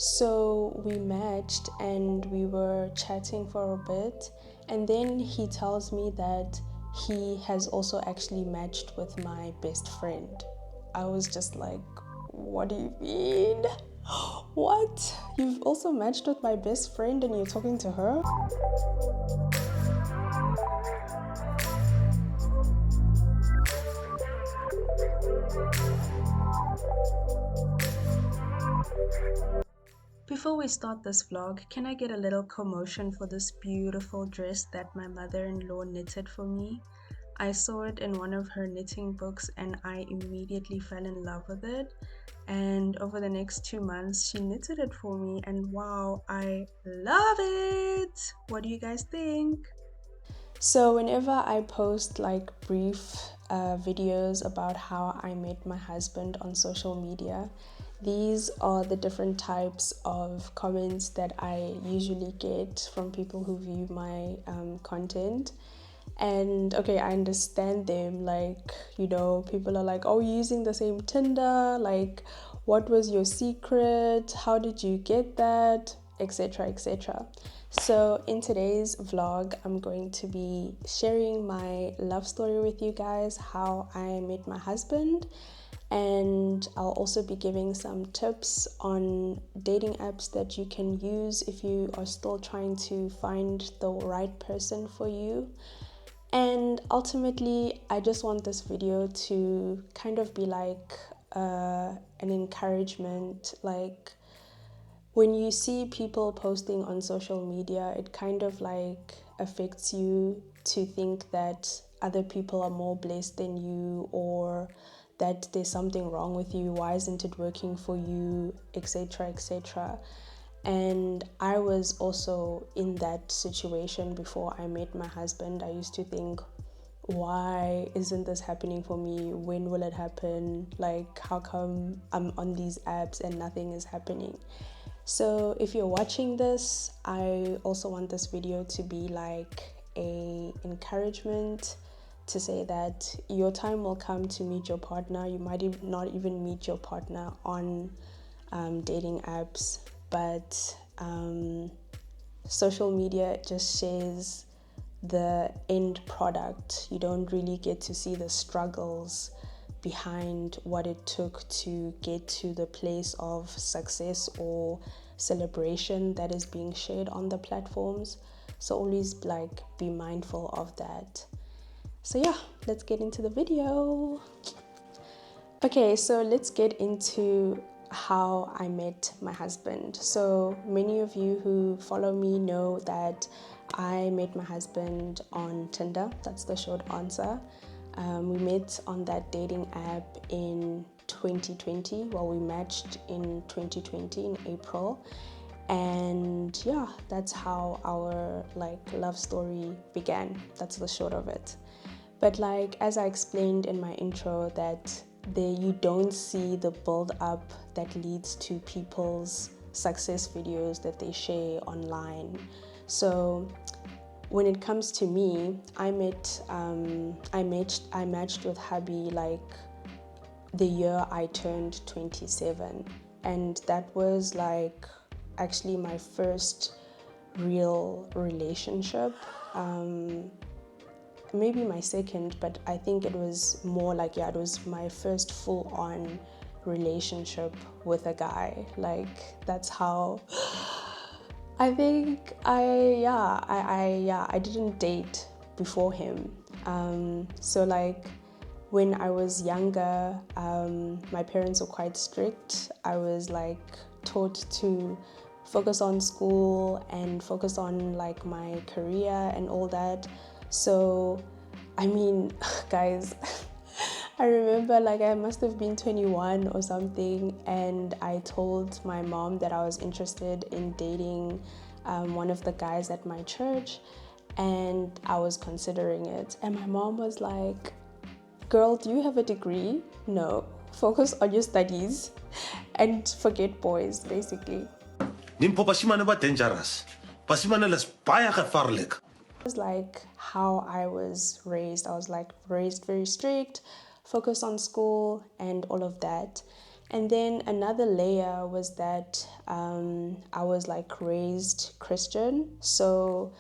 So we matched and we were chatting for a bit, and then he tells me that he has also actually matched with my best friend. I was just like, what do you mean? What? You've also matched with my best friend and you're talking to her? Before we start this vlog, can I get a little commotion for this beautiful dress that my mother-in-law knitted for me? I saw it in one of her knitting books and I immediately fell in love with it. And over the next 2 months, she knitted it for me and wow, I love it! What do you guys think? So whenever I post like brief videos about how I met my husband on social media, these are the different types of comments that I usually get from people who view my content. And okay, I understand them, like, people are like, oh, you're using the same Tinder, like, what was your secret, how did you get that, etc, etc. So in today's vlog, I'm going to be sharing my love story with you guys, how I met my husband, and I'll also be giving some tips on dating apps that you can use if you are still trying to find the right person for you. And ultimately, I just want this video to kind of be like an encouragement. Like, when you see people posting on social media, it kind of like affects you to think that other people are more blessed than you, or that there's something wrong with you, why isn't it working for you, etc, etc. And I was also in that situation before I met my husband. I used to think, why isn't this happening for me? When will it happen? Like, how come I'm on these apps and nothing is happening? So if you're watching this, I also want this video to be like a encouragement to say that your time will come to meet your partner. You might not even meet your partner on dating apps, but social media just shares the end product. You don't really get to see the struggles behind what it took to get to the place of success or celebration that is being shared on the platforms. So always like be mindful of that. So yeah, let's get into the video. Okay, so let's get into how I met my husband. So many of you who follow me know that I met my husband on Tinder. That's the short answer. We met on that dating app in 2020. Well, we matched in 2020 in April. And yeah, that's how our like love story began. That's the short of it. But like, as I explained in my intro, that you don't see the build up that leads to people's success videos that they share online. So when it comes to me, I matched with hubby like the year I turned 27, and that was like actually my first real relationship. Maybe my second, but I think it was more like, yeah, it was my first full-on relationship with a guy. Like, that's how I think I didn't date before him. So like when I was younger, my parents were quite strict. I was like taught to focus on school and focus on like my career and all that. So, I mean, guys, I remember like I must have been 21 or something, and I told my mom that I was interested in dating one of the guys at my church, and I was considering it. And my mom was like, girl, do you have a degree? No, focus on your studies and forget boys, basically. Nimpo pasimane ba dangerous. Pasimane les baie gevaarlik. Was like how I was raised. I was like raised very strict, focus on school and all of that. And then another layer was that I was like raised Christian. So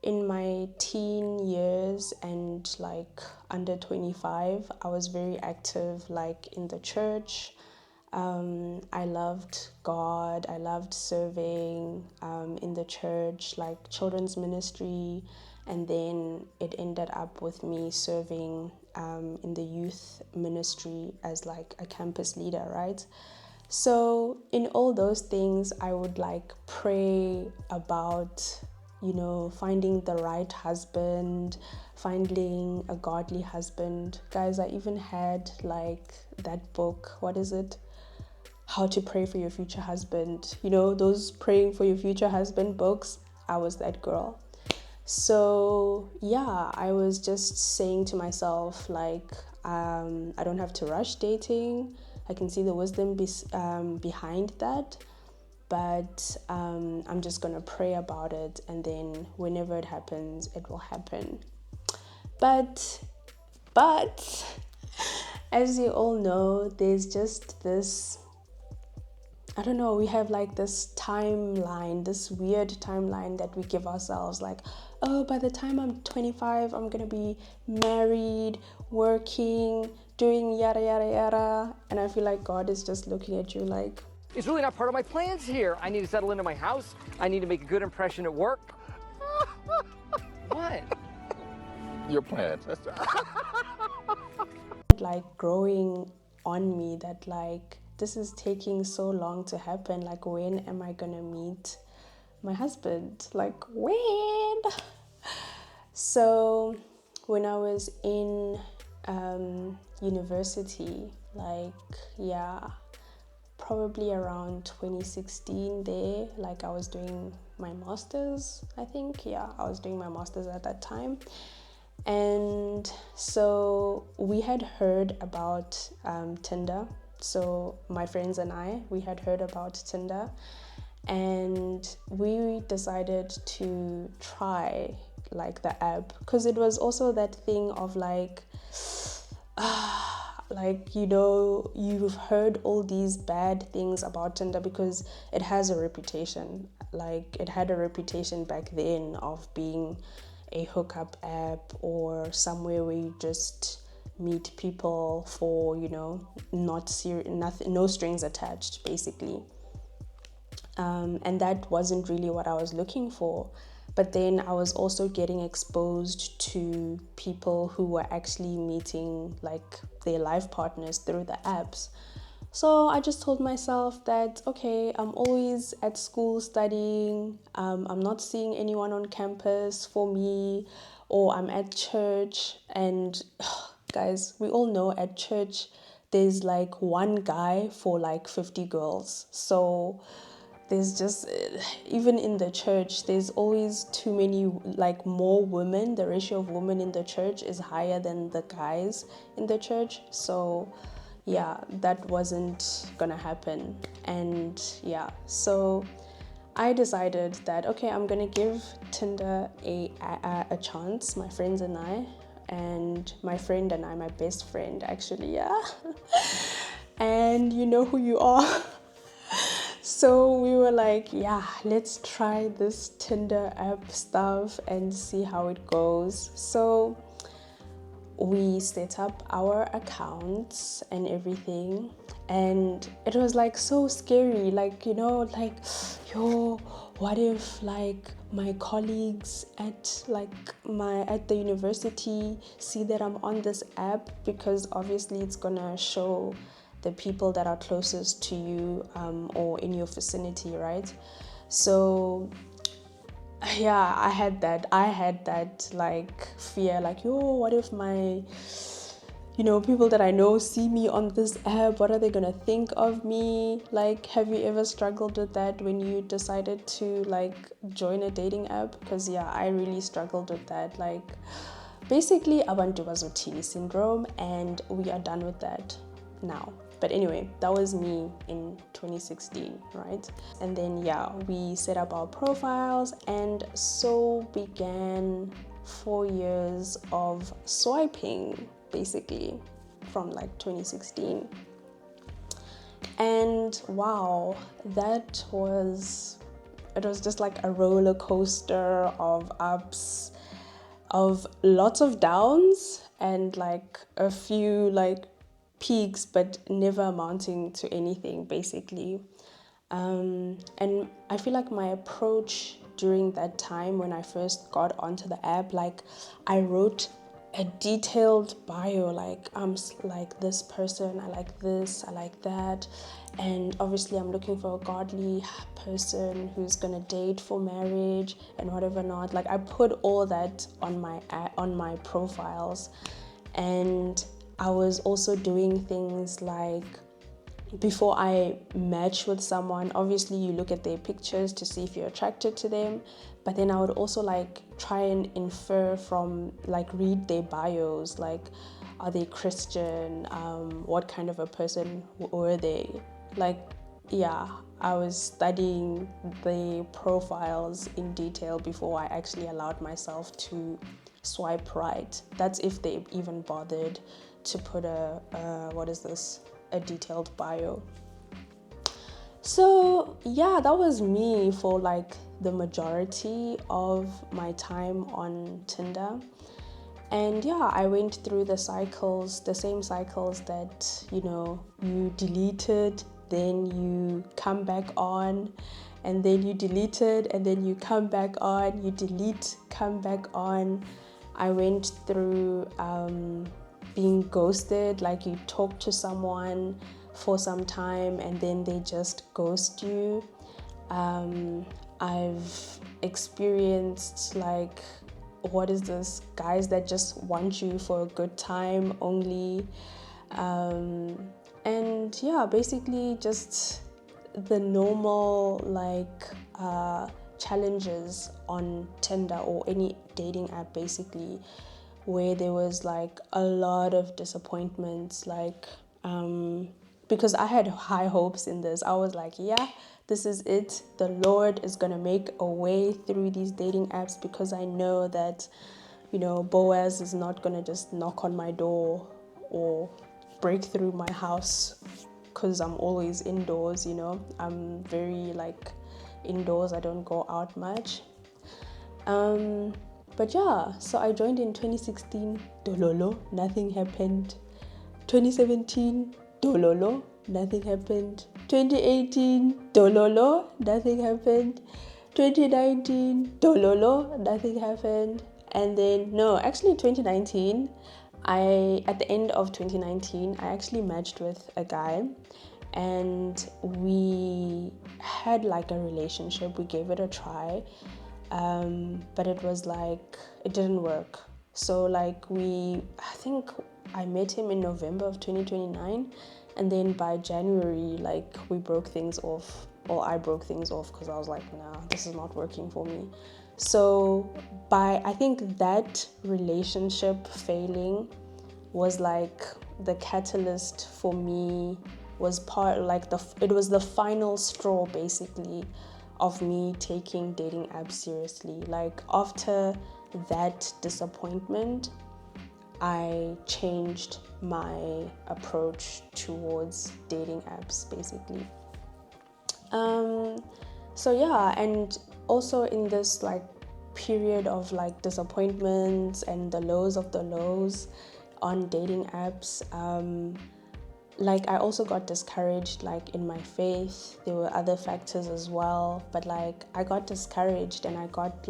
in my teen years and like under 25, I was very active like in the church. I loved God. I loved serving in the church, like children's ministry. And then it ended up with me serving in the youth ministry as like a campus leader, right? So in all those things, I would like pray about, finding the right husband, finding a godly husband. Guys, I even had like that book. What is it? How to Pray for Your Future Husband. Those praying for your future husband books. I was that girl. So yeah, I was just saying to myself, like, I don't have to rush dating. I can see the wisdom behind that, but I'm just gonna pray about it, and then whenever it happens, it will happen. But as you all know, there's just this, I don't know, we have like this timeline, this weird timeline that we give ourselves, like, oh, by the time I'm 25, I'm gonna be married, working, doing yada yada yada. And I feel like God is just looking at you like, it's really not part of my plans here. I need to settle into my house. I need to make a good impression at work. What? Your plans. like growing on me that like, this is taking so long to happen. Like, when am I gonna meet my husband? Like, when? So when I was in university, like, yeah, probably around 2016 there, like I was doing my master's, I think. Yeah, I was doing my master's at that time. And so we had heard about Tinder. So my friends and I, we had heard about Tinder, and we decided to try like the app, because it was also that thing of like, like, you've heard all these bad things about Tinder because it has a reputation. Like, it had a reputation back then of being a hookup app or somewhere where you just meet people for, nothing, no strings attached, basically. And that wasn't really what I was looking for. But then I was also getting exposed to people who were actually meeting like their life partners through the apps. So I just told myself that, okay, I'm always at school studying. I'm not seeing anyone on campus for me, or I'm at church. And guys, we all know at church, there's like one guy for like 50 girls. So there's just, even in the church, there's always too many, like more women. The ratio of women in the church is higher than the guys in the church. So yeah, that wasn't gonna happen. And yeah, so I decided that, okay, I'm gonna give Tinder a chance, my friends and I, and my friend and I, my best friend actually, yeah. And you know who you are. So we were like, yeah, let's try this Tinder app stuff and see how it goes. So we set up our accounts and everything, and it was like so scary, like, like, yo, what if like my colleagues at the university see that I'm on this app, because obviously it's gonna show the people that are closest to you or in your vicinity, right? So yeah, I had that like fear, like, yo, what if my people that I know see me on this app? What are they gonna think of me? Like, have you ever struggled with that when you decided to like join a dating app? Because yeah, I really struggled with that. Like, basically abantu bazothini syndrome, and we are done with that now. But anyway, that was me in 2016, right? And then yeah, we set up our profiles, and so began 4 years of swiping, basically, from like 2016. And wow, it was just like a roller coaster of ups, of lots of downs, and like a few like peaks, but never amounting to anything basically. And I feel like my approach during that time when I first got onto the app, like I wrote a detailed bio, like I'm like this person, I like this, I like that, and obviously I'm looking for a godly person who's gonna date for marriage and whatever not. Like I put all that on my profiles, and I was also doing things like, before I match with someone, obviously you look at their pictures to see if you're attracted to them, but then I would also like try and infer from, like read their bios, like are they Christian, what kind of a person were they, like yeah, I was studying the profiles in detail before I actually allowed myself to swipe right. That's if they even bothered to put a detailed bio. So yeah, that was me for like the majority of my time on Tinder. And yeah, I went through the same cycles that, you deleted, then you come back on, and then you delete it, and then you come back on, you delete, come back on. I went through being ghosted, like you talk to someone for some time and then they just ghost you. I've experienced like, guys that just want you for a good time only. And yeah, basically just the normal challenges on Tinder or any dating app basically, where there was like a lot of disappointments, because I had high hopes in this. I was like, yeah, this is it. The Lord is gonna make a way through these dating apps, because I know that, Boaz is not gonna just knock on my door or break through my house, because I'm always indoors, I'm very indoors, I don't go out much. But yeah, so I joined in 2016, dololo, nothing happened. 2017, dololo, nothing happened. 2018, dololo, nothing happened. 2019, dololo, nothing happened. And then, no, actually 2019, at the end of 2019, I actually matched with a guy, and we had like a relationship. We gave it a try, but it was like, it didn't work. So I think I met him in November of 2029, and then by January, we broke things off, or I broke things off, because I was like, nah, this is not working for me. So I think that relationship failing was like the catalyst for me, was it was the final straw basically of me taking dating apps seriously. Like after that disappointment, I changed my approach towards dating apps basically. So yeah, and also in this period of disappointments and the lows of the lows on dating apps, I also got discouraged in my faith. There were other factors as well, but I got discouraged and I got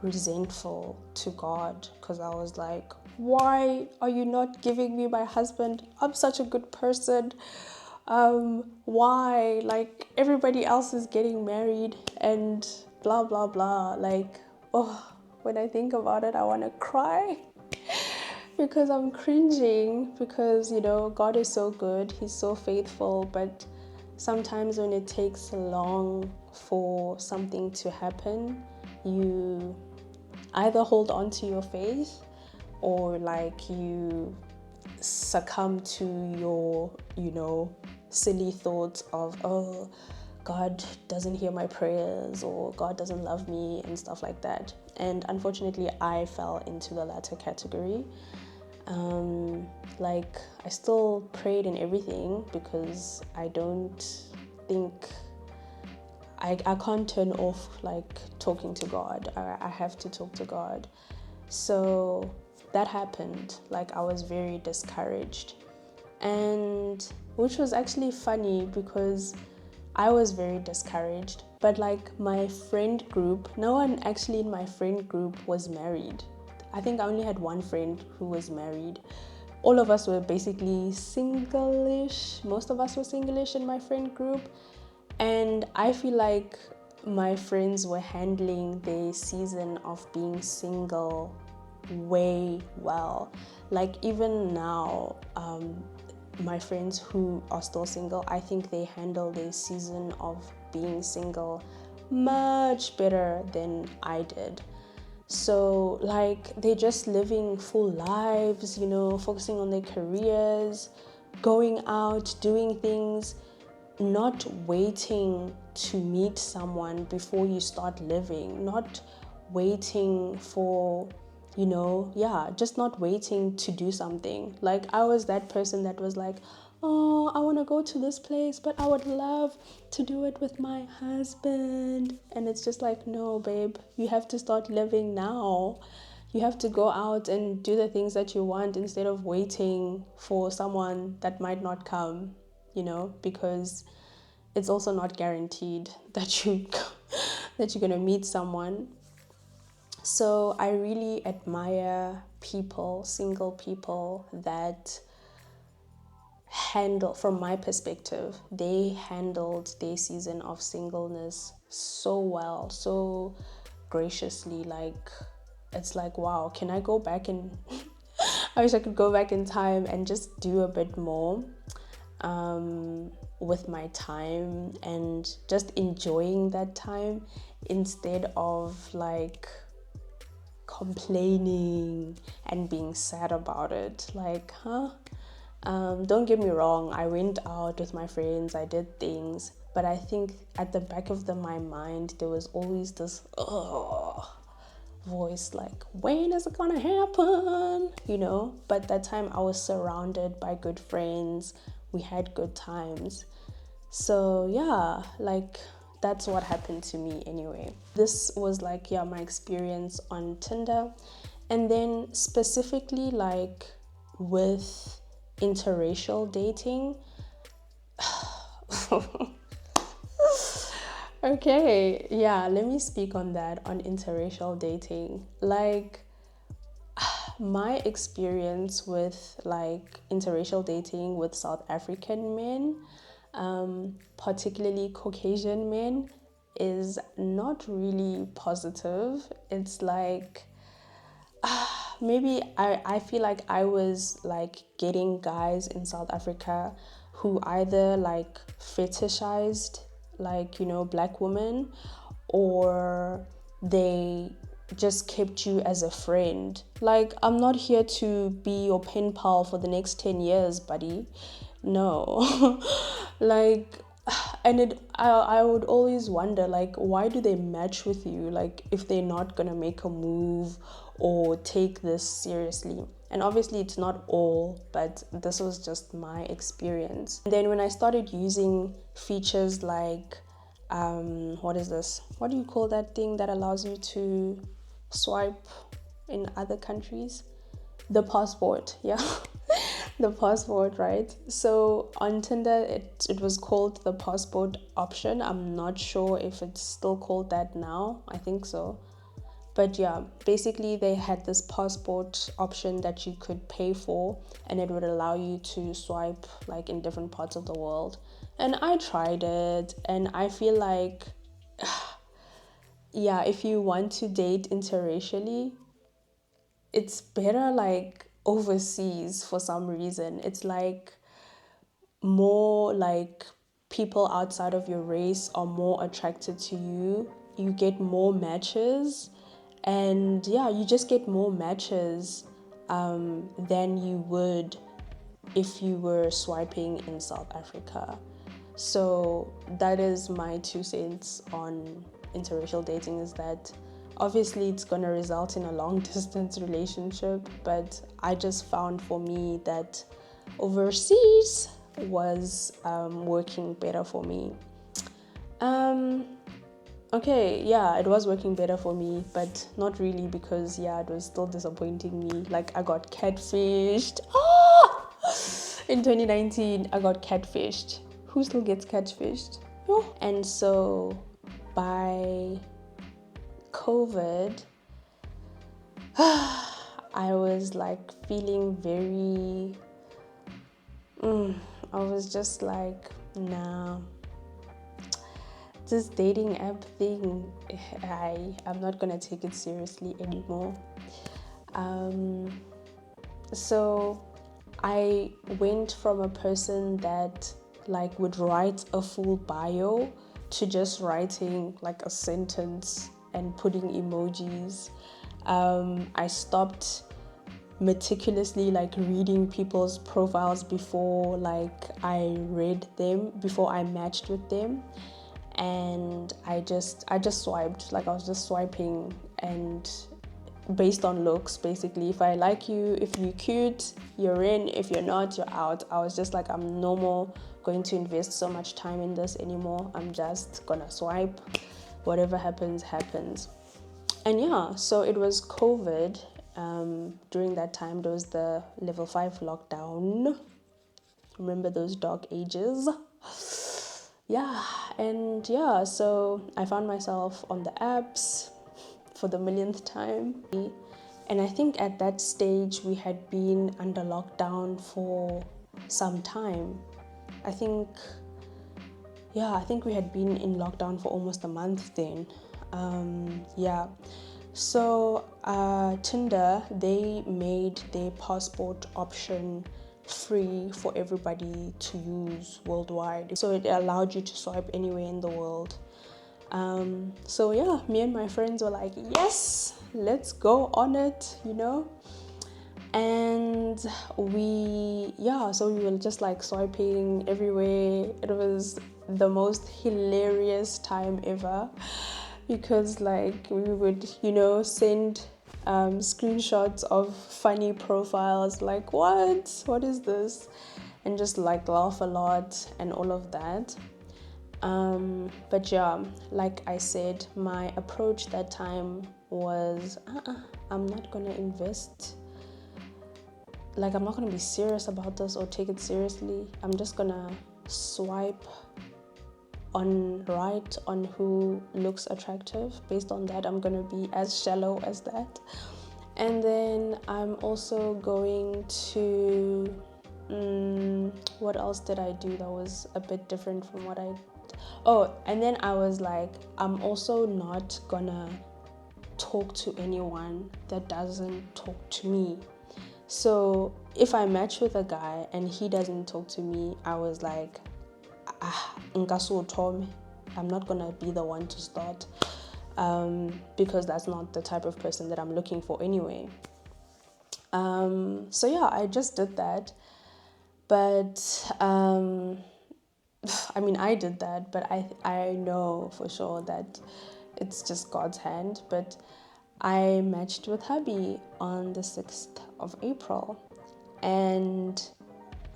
resentful to God, because I was like, why are you not giving me my husband? I'm such a good person. Why? Everybody else is getting married and blah blah blah. When I think about it, I want to cry because I'm cringing, because God is so good, he's so faithful, but sometimes when it takes long for something to happen, you either hold on to your faith, or you succumb to your silly thoughts of, oh, God doesn't hear my prayers, or God doesn't love me and stuff like that. And unfortunately, I fell into the latter category. Like, I still prayed and everything because I don't think I can't turn off like talking to God. I have to talk to God. So that happened. Like, I was very discouraged, and which was actually funny because I was very discouraged, but like my friend group, no one actually in my friend group was married. I think I only had one friend who was married. All of us were basically single-ish. Most of us were single-ish in my friend group. And I feel like my friends were handling their season of being single way well. Like, even now, my friends who are still single, I think they handle their season of being single much better than I did. So, like, they're just living full lives, focusing on their careers, going out, doing things, not waiting to meet someone before you start living, not waiting for, just not waiting to do something. Like, I was that person that was like, oh, I want to go to this place, but I would love to do it with my husband. And it's just like, no, babe, you have to start living now. You have to go out and do the things that you want instead of waiting for someone that might not come, because it's also not guaranteed that that you're gonna meet someone. So I really admire people, single people, that from my perspective, they handled their season of singleness so well, so graciously. Like, it's like, wow, can I go back and I wish I could go back in time and just do a bit more with my time and just enjoying that time instead of like complaining and being sad about it. Like, don't get me wrong, I went out with my friends, I did things, but I think at the back of my mind there was always this voice like, when is it gonna happen? But that time I was surrounded by good friends, we had good times. So yeah, like, that's what happened to me anyway. This was like, yeah, my experience on Tinder. And then specifically like with interracial dating. Okay, yeah, let me speak on that, on interracial dating. Like, my experience with like interracial dating with South African men, particularly Caucasian men, is not really positive. It's like, maybe I feel like I was like getting guys in South Africa who either like fetishized like, black women, or they just kept you as a friend. Like, I'm not here to be your pen pal for the next 10 years, buddy. No. Like, and I would always wonder, like, why do they match with you, like, if they're not gonna make a move or take this seriously? And obviously it's not all, but this was just my experience. And then when I started using features like what is this, what do you call that thing that allows you to swipe in other countries? The passport, yeah. The passport, right? So on Tinder, it was called the passport option. I'm not sure if it's still called that now. I think so. But yeah, basically they had this passport option that you could pay for, and it would allow you to swipe like in different parts of the world. And I tried it, and I feel like, yeah, if you want to date interracially, it's better like overseas for some reason. It's like more like people outside of your race are more attracted to you. You get more matches, and yeah, you just get more matches than you would if you were swiping in South Africa. So that is my 2 cents on interracial dating, is that Obviously, it's going to result in a long distance relationship, but I just found for me that overseas was working better for me. Okay, yeah, it was working better for me, but not really, because yeah, it was still disappointing me. Like, I got catfished. In 2019, I got catfished. Who still gets catfished? Oh. And so by COVID, I was like feeling very I was just like, nah, this dating app thing, I'm not gonna take it seriously anymore. So I went from a person that like would write a full bio to just writing like a sentence and putting emojis. I stopped meticulously like reading people's profiles before like I read them, before I matched with them. And I just swiped. Like, I was just swiping, and based on looks, basically. If I like you, if you're cute, you're in. If you're not, you're out. I was just like, I'm no more going to invest so much time in this anymore. I'm just gonna swipe. Whatever happens, happens. And yeah, so it was COVID. During that time, there was the level 5 lockdown. Remember those dark ages? Yeah, and yeah, so I found myself on the apps for the millionth time. And I think at that stage we had been under lockdown for some time. I think we had been in lockdown for almost a month then. Yeah. So Tinder, they made their passport option free for everybody to use worldwide. So it allowed you to swipe anywhere in the world. So yeah, me and my friends were like, yes, let's go on it, you know? And so we were just like swiping everywhere. It was the most hilarious time ever, because like we would, send screenshots of funny profiles, like what is this, and just like laugh a lot and all of that. But yeah, like I said, my approach that time was I'm not gonna invest, like I'm not gonna be serious about this or take it seriously. I'm just gonna swipe on who looks attractive. Based on that, I'm gonna be as shallow as that. And then I'm also going to what else did I do that was a bit different from what I and then I was like, I'm also not gonna talk to anyone that doesn't talk to me. So if I match with a guy and he doesn't talk to me, I was like, I'm not gonna be the one to start, because that's not the type of person that I'm looking for anyway. So yeah, I just did that. But I mean, I did that, but I know for sure that it's just God's hand. But I matched with hubby on the 6th of April. And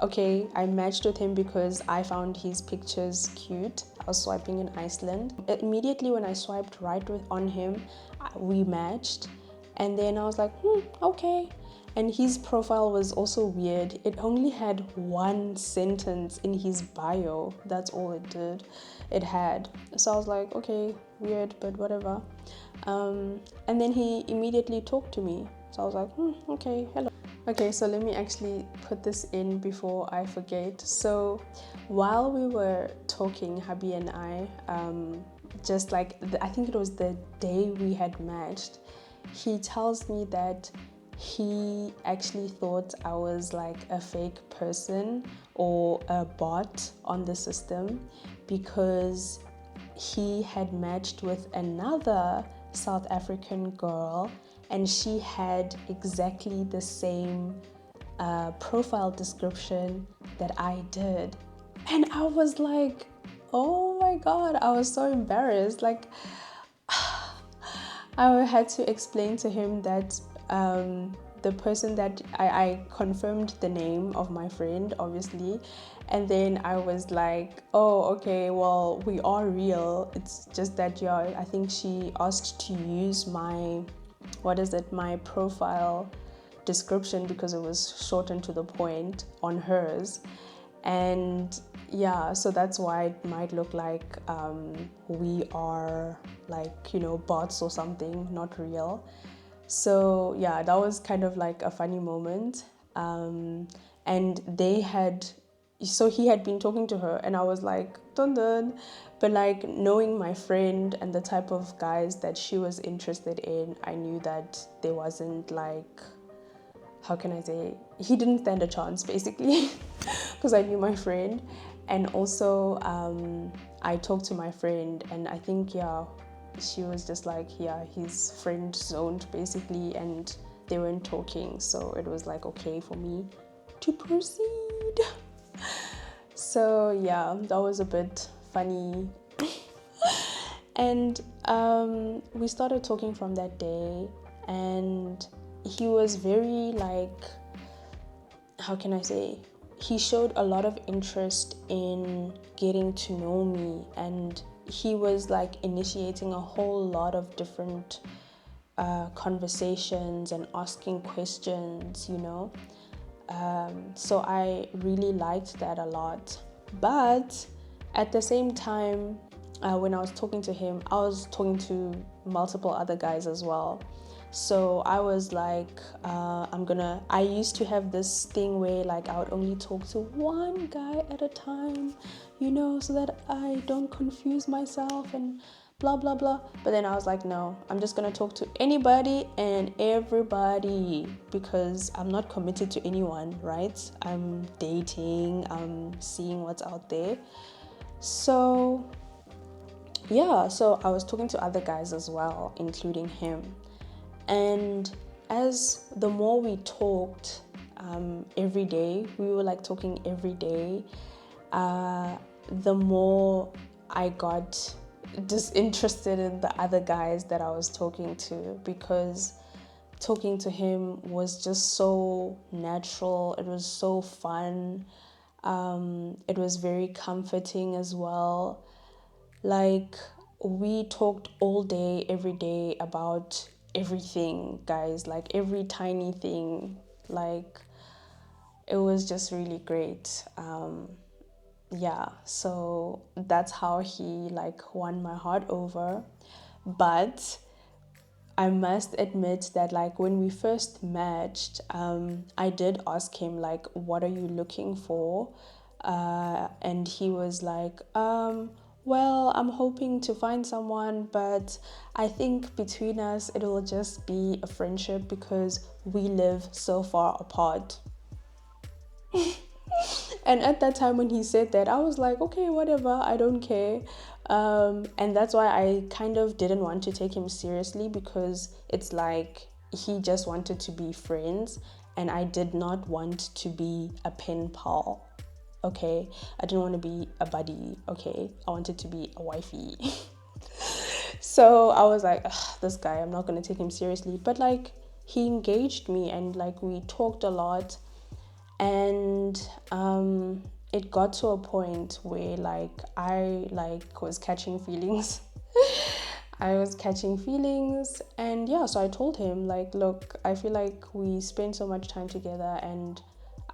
okay, I matched with him because I found his pictures cute. I was swiping in Iceland. Immediately when I swiped right on him, we matched. And then I was like, okay. And his profile was also weird. It only had one sentence in his bio. That's all it had. So I was like, okay, weird, but whatever. And then he immediately talked to me. So I was like, okay, hello. Okay, so let me actually put this in before I forget. So while we were talking, hubby and I, just like, I think it was the day we had matched, he tells me that he actually thought I was like a fake person or a bot on the system, because he had matched with another South African girl and she had exactly the same profile description that I did. And I was like, oh my God, I was so embarrassed. Like, I had to explain to him that the person that I confirmed the name of my friend, obviously, and then I was like, oh, okay, well, we are real. It's just that, yeah, I think she asked to use my, my profile description because it was short and to the point on hers. And yeah, so that's why it might look like we are like, bots or something, not real. So yeah, that was kind of like a funny moment. And so he had been talking to her, and I was like, dun dun. But like, knowing my friend and the type of guys that she was interested in, I knew that there wasn't like, how can I say, he didn't stand a chance basically, because I knew my friend. And also I talked to my friend, and I think, yeah, she was just like, yeah, he's friend zoned basically, and they weren't talking, so it was like okay for me to proceed. So yeah, that was a bit funny. And we started talking from that day, and he was very like, how can I say, he showed a lot of interest in getting to know me, and he was like initiating a whole lot of different conversations and asking questions, so I really liked that a lot. But at the same time, when I was talking to him, I was talking to multiple other guys as well. So I was like, I used to have this thing where like I would only talk to one guy at a time, so that I don't confuse myself and blah, blah, blah. But then I was like, no, I'm just going to talk to anybody and everybody, because I'm not committed to anyone, right? I'm dating, I'm seeing what's out there. So yeah, so I was talking to other guys as well, including him. And as the more we talked every day, we were like talking every day, the more I got disinterested in the other guys that I was talking to, because talking to him was just so natural. It was so fun. It was very comforting as well. Like, we talked all day, every day about everything, guys, like every tiny thing. Like, it was just really great. Yeah, so that's how he like won my heart over. But I must admit that like when we first matched, I did ask him like, what are you looking for? And he was like, well, I'm hoping to find someone, but I think between us it will just be a friendship because we live so far apart. And at that time when he said that, I was like, okay, whatever, I don't care. And that's why I kind of didn't want to take him seriously, because it's like he just wanted to be friends, and I did not want to be a pen pal. Okay, I didn't want to be a buddy. Okay, I wanted to be a wifey. So I was like, this guy, I'm not going to take him seriously. But like, he engaged me, and like we talked a lot. And it got to a point where like I like was catching feelings. I was catching feelings, and yeah, so I told him like, look, I feel like we spend so much time together and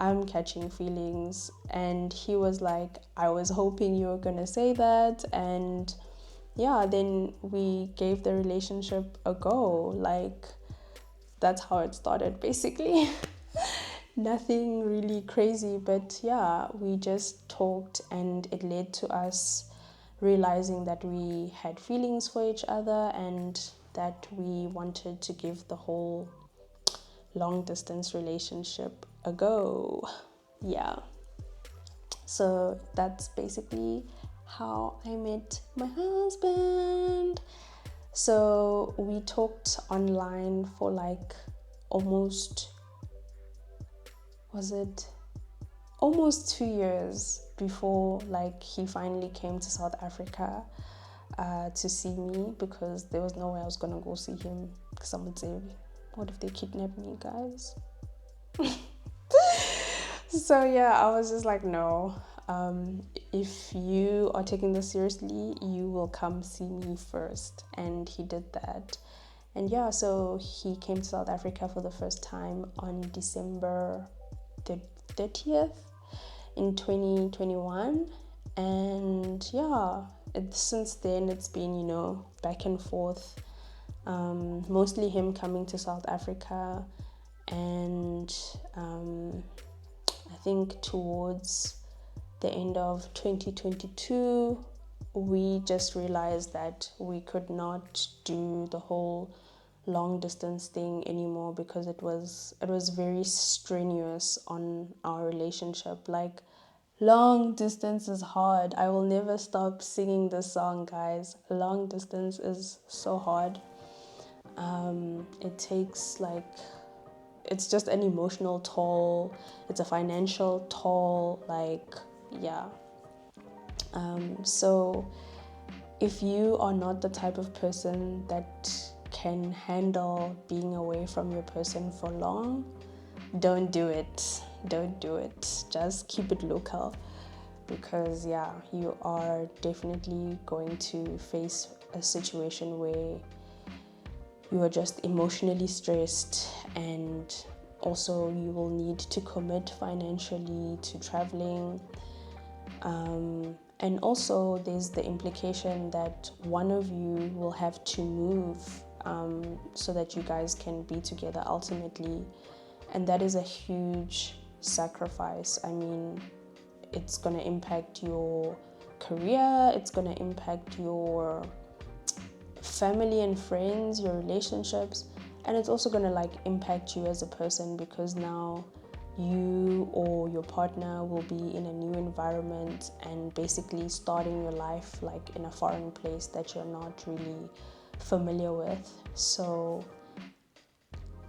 I'm catching feelings. And he was like, I was hoping you were gonna say that. And yeah, then we gave the relationship a go. Like, that's how it started basically. Nothing really crazy, but yeah, we just talked, and it led to us realizing that we had feelings for each other and that we wanted to give the whole long distance relationship a go. Yeah. So that's basically how I met my husband. So we talked online for like almost 2 years before like he finally came to South Africa. to see me, because there was no way I was gonna go see him, because I would say, what if they kidnap me, guys? So yeah, I was just like, no, if you are taking this seriously, you will come see me first. And he did that. And yeah, so he came to South Africa for the first time on December 30th in 2021. And yeah, since then it's been, back and forth, mostly him coming to South Africa. And I think towards the end of 2022, we just realized that we could not do the whole long distance thing anymore, because it was very strenuous on our relationship. Like, long distance is hard. I will never stop singing this song, guys. Long distance is so hard. It takes it's just an emotional toll, it's a financial toll, yeah. So if you are not the type of person that can handle being away from your person for long, don't do it. Just keep it local, because yeah, you are definitely going to face a situation where you are just emotionally stressed, and also you will need to commit financially to traveling. And also there's the implication that one of you will have to move, so that you guys can be together ultimately. And that is a huge sacrifice. I mean, it's going to impact your career, it's going to impact your family and friends, your relationships, and it's also going to impact you as a person, because now you or your partner will be in a new environment and basically starting your life in a foreign place that you're not really familiar with. So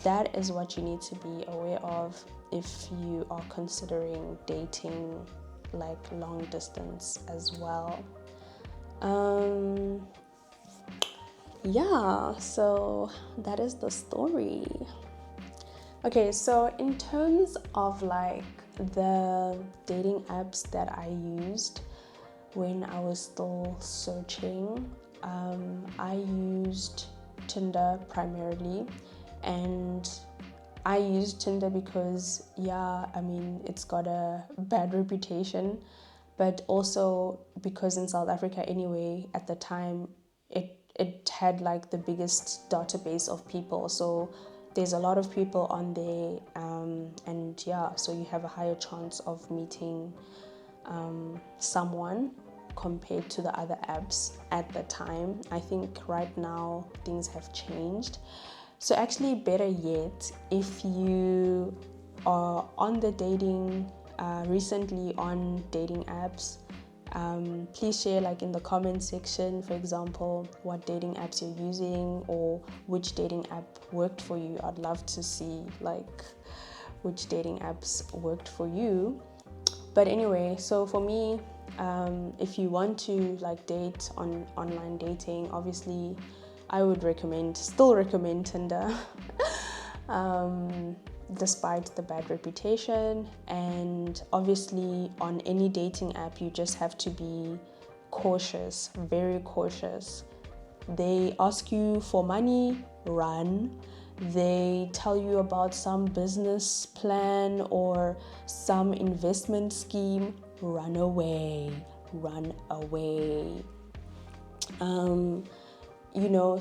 that is what you need to be aware of if you are considering dating long distance as well. Yeah, so that is the story. Okay, so in terms of the dating apps that I used when I was still searching, I used Tinder primarily. And I used Tinder because, yeah, I mean, it's got a bad reputation, but also because in South Africa anyway, at the time, it had the biggest database of people. So there's a lot of people on there, and yeah, so you have a higher chance of meeting someone compared to the other apps at the time. I think right now things have changed. So actually, better yet, if you are on the recently on dating apps, please share in the comment section, for example, what dating apps you're using or which dating app worked for you. I'd love to see which dating apps worked for you. But anyway, so for me, if you want to date on online dating, obviously I would still recommend Tinder, despite the bad reputation. And obviously on any dating app, you just have to be cautious, very cautious. They ask you for money, run. They tell you about some business plan or some investment scheme, run away.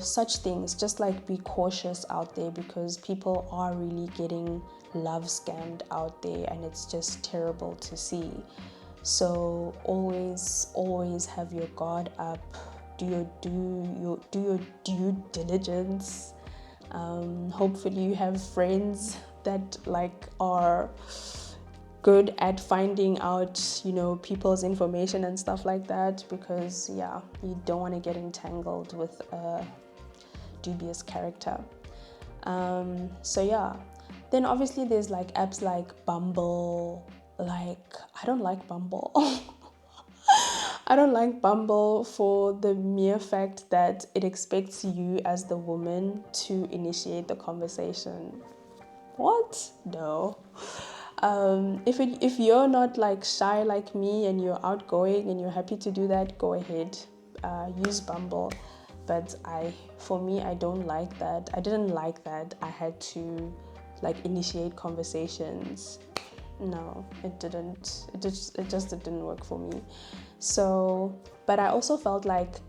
Such things, just be cautious out there, because people are really getting love scammed out there, and it's just terrible to see. So always have your guard up, do your due diligence. Hopefully you have friends that are good at finding out people's information and stuff like that, because yeah, you don't want to get entangled with a dubious character. So yeah, then obviously there's apps like Bumble. I don't like Bumble. I don't like Bumble for the mere fact that it expects you as the woman to initiate the conversation. What? No. If you're not like shy like me and you're outgoing and you're happy to do that, go ahead. Use Bumble. But for me, I don't like that. I didn't like that I had to like initiate conversations. No, it didn't. It just didn't work for me. So, but I also felt like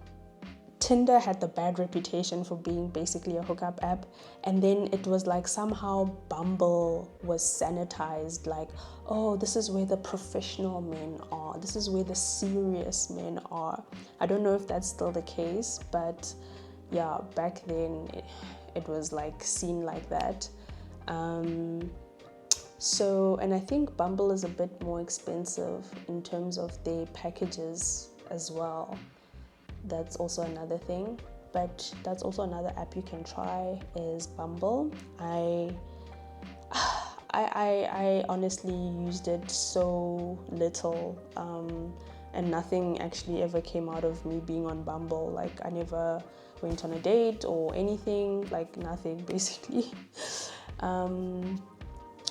Tinder had the bad reputation for being basically a hookup app, and then it was like somehow Bumble was sanitized, like, oh, this is where the professional men are, this is where the serious men are. I don't know if that's still the case, but yeah, back then it was like seen like that. So, and I think Bumble is a bit more expensive in terms of their packages as well. That's also another thing, but that's also another app you can try is Bumble. I honestly used it so little, and nothing actually ever came out of me being on Bumble. Like I never went on a date or anything, like nothing basically.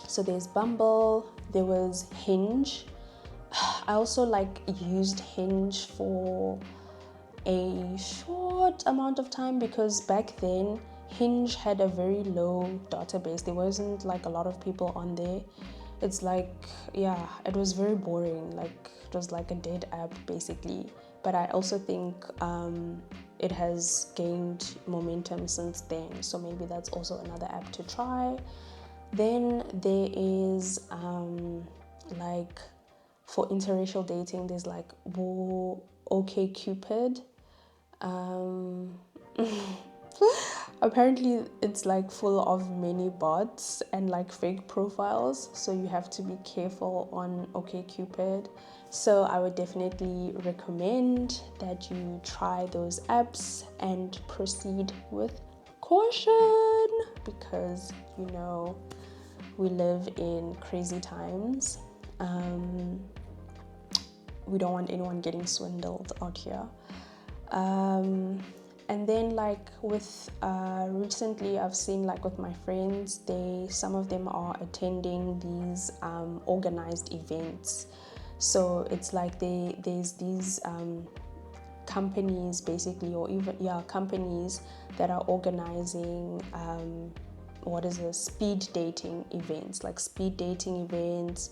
So there's Bumble, there was Hinge. I also like used Hinge for a short amount of time because back then Hinge had a very low database. There wasn't like a lot of people on there. It's like, yeah, it was very boring. Like it was like a dead app basically. But I also think it has gained momentum since then. So maybe that's also another app to try. Then there is like for interracial dating, there's like OkCupid. Apparently it's like full of many bots and like fake profiles, so you have to be careful on OkCupid. So I would definitely recommend that you try those apps and proceed with caution because you know we live in crazy times. We don't want anyone getting swindled out here. And then like with recently I've seen like with my friends, some of them are attending these organized events. So it's like there's these companies basically, or even companies that are organizing speed dating events, like speed dating events,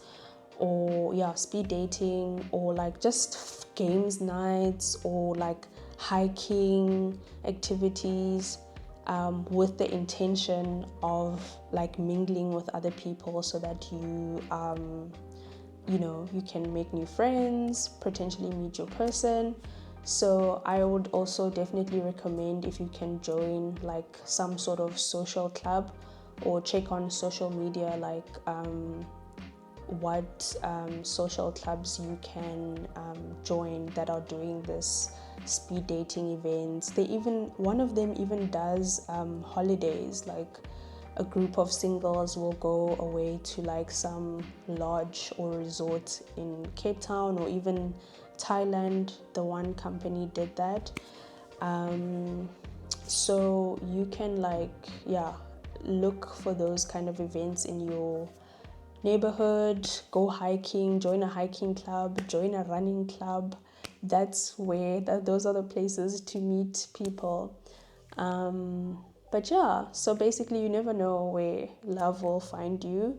or speed dating, or like just games nights, or like hiking activities, with the intention of like mingling with other people so that you can make new friends, potentially meet your person. So I would also definitely recommend if you can join like some sort of social club or check on social media like what social clubs you can join that are doing this speed dating events. One of them even does holidays, like a group of singles will go away to like some lodge or resort in Cape Town or even Thailand. The one company did that. So you can look for those kind of events in your neighborhood, go hiking, join a hiking club, join a running club. Those are the places to meet people. But yeah, so basically you never know where love will find you.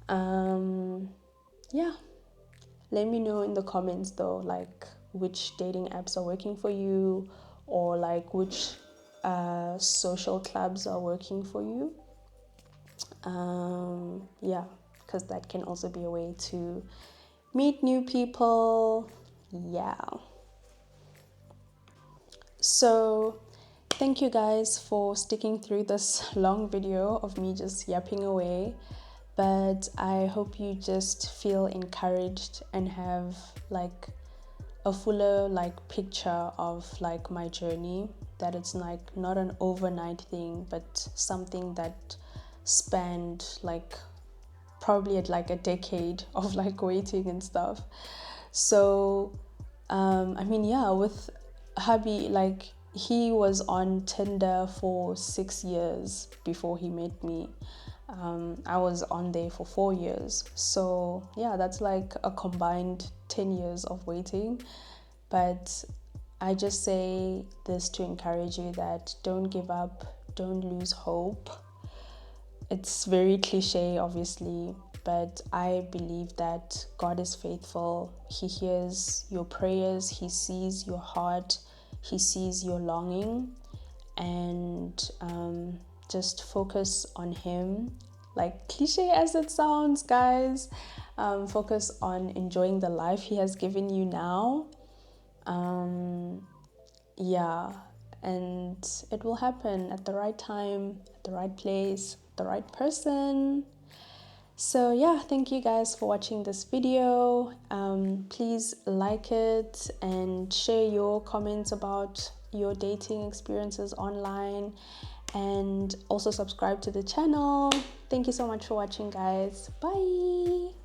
Yeah, let me know in the comments though, like which dating apps are working for you, or like which social clubs are working for you. Because that can also be a way to meet new people. Yeah. So thank you guys for sticking through this long video of me just yapping away. But I hope you just feel encouraged and have like a fuller like picture of like my journey, that it's like not an overnight thing, but something that spanned like probably at like a decade of like waiting and stuff. So I mean, yeah, with hubby, like, he was on Tinder for 6 years before he met me. I was on there for 4 years. So, yeah, that's like a combined 10 years of waiting. But I just say this to encourage you that don't give up, don't lose hope. It's very cliche, obviously, but I believe that God is faithful. He hears your prayers, He sees your heart, He sees your longing, and just focus on Him. Like cliche as it sounds, guys, focus on enjoying the life He has given you now. Yeah, and it will happen at the right time, at the right place, the right person. So yeah, thank you guys for watching this video. Please like it and share your comments about your dating experiences online, and also subscribe to the channel. Thank you so much for watching, guys. Bye.